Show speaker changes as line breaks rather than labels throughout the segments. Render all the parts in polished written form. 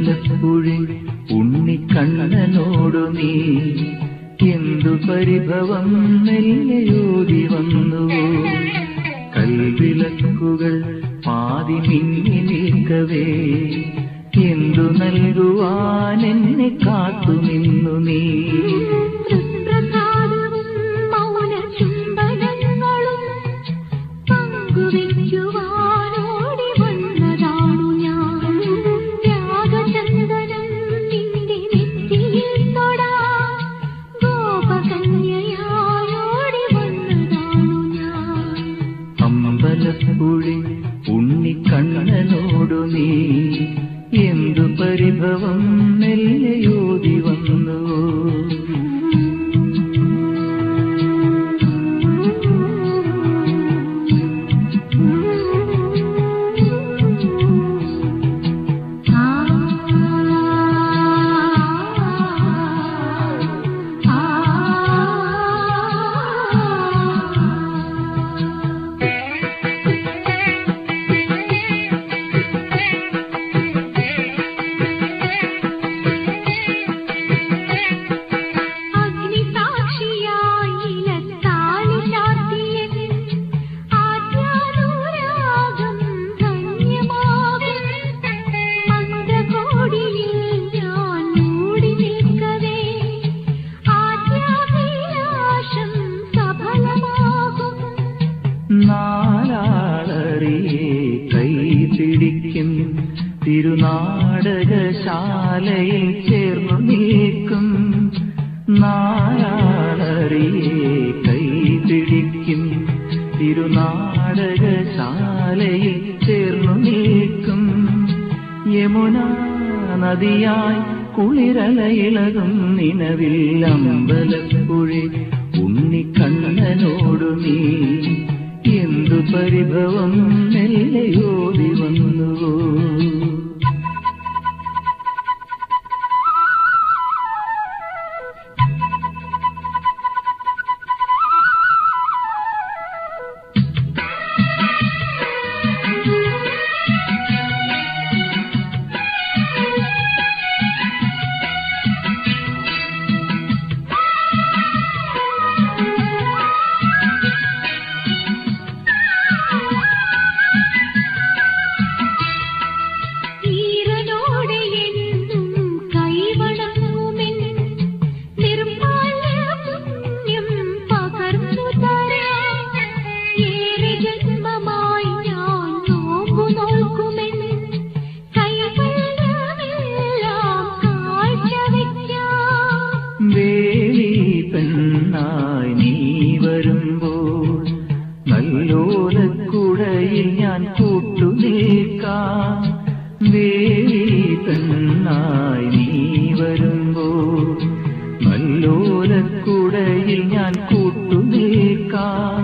അമ്പലപ്പുഴി ഉണ്ണിക്കണ്ണനോടു നീ എന്തു പരിഭവം മെല്ലെയോതി വന്നുവോ. കൽവിളക്കുകൾ പാതി മിന്നി നിൽക്കവേ എന്തു നൽകുവാൻ എന്നെ കാത്തു നിന്നു നീ. അമ്പലപ്പുഴി ഉണ്ണിക്കണ്ണനോടു നീ എന്തു പരിഭവം മെല്ലെയോതി വന്നു. നാലാളറിയെ കൈപിടിക്കും തിരുനാടകശാലയിൽ ചേർന്നു നിൽക്കും. നാലാളറിയെ കൈപിടിക്കും തിരുനാടകശാലയിൽ ചേർന്നു നിൽക്കും. യമുന നദിയായി കുളിരലയിളകും നിലവിൽ അമ്പലപ്പുഴി ഉണ്ണിക്കണ്ണനോടു നീ എന്തു പരിഭവം മെല്ലെയോതി വന്നുവോ. പെണ്ണായി നീ വരുമ്പോൾ നല്ലോലക്കുടയിൽ ഞാൻ കൂട്ടുനിൽക്കാം. വേലി പെണ്ണായി നീ വരുമ്പോൾ നല്ലോലക്കുടയിൽ ഞാൻ കൂട്ടുനിൽക്കാം.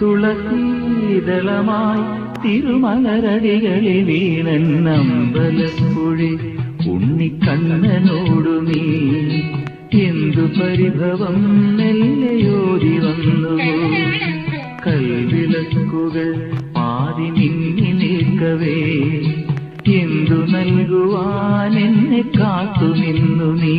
തുളസീദളമായി തിരുമലരടികളിൽ വീണൻ അമ്പലപ്പുഴി ഉണ്ണിക്കണ്ണനോടു നീ എന്തു പരിഭവം മെല്ലെയോതി വന്നു. കൽവിളക്കുകൾ പാതി മിന്നി നിൽക്കവേ എന്തു നൽകുവാൻ എന്നെ കാത്തു നിന്നു നീ.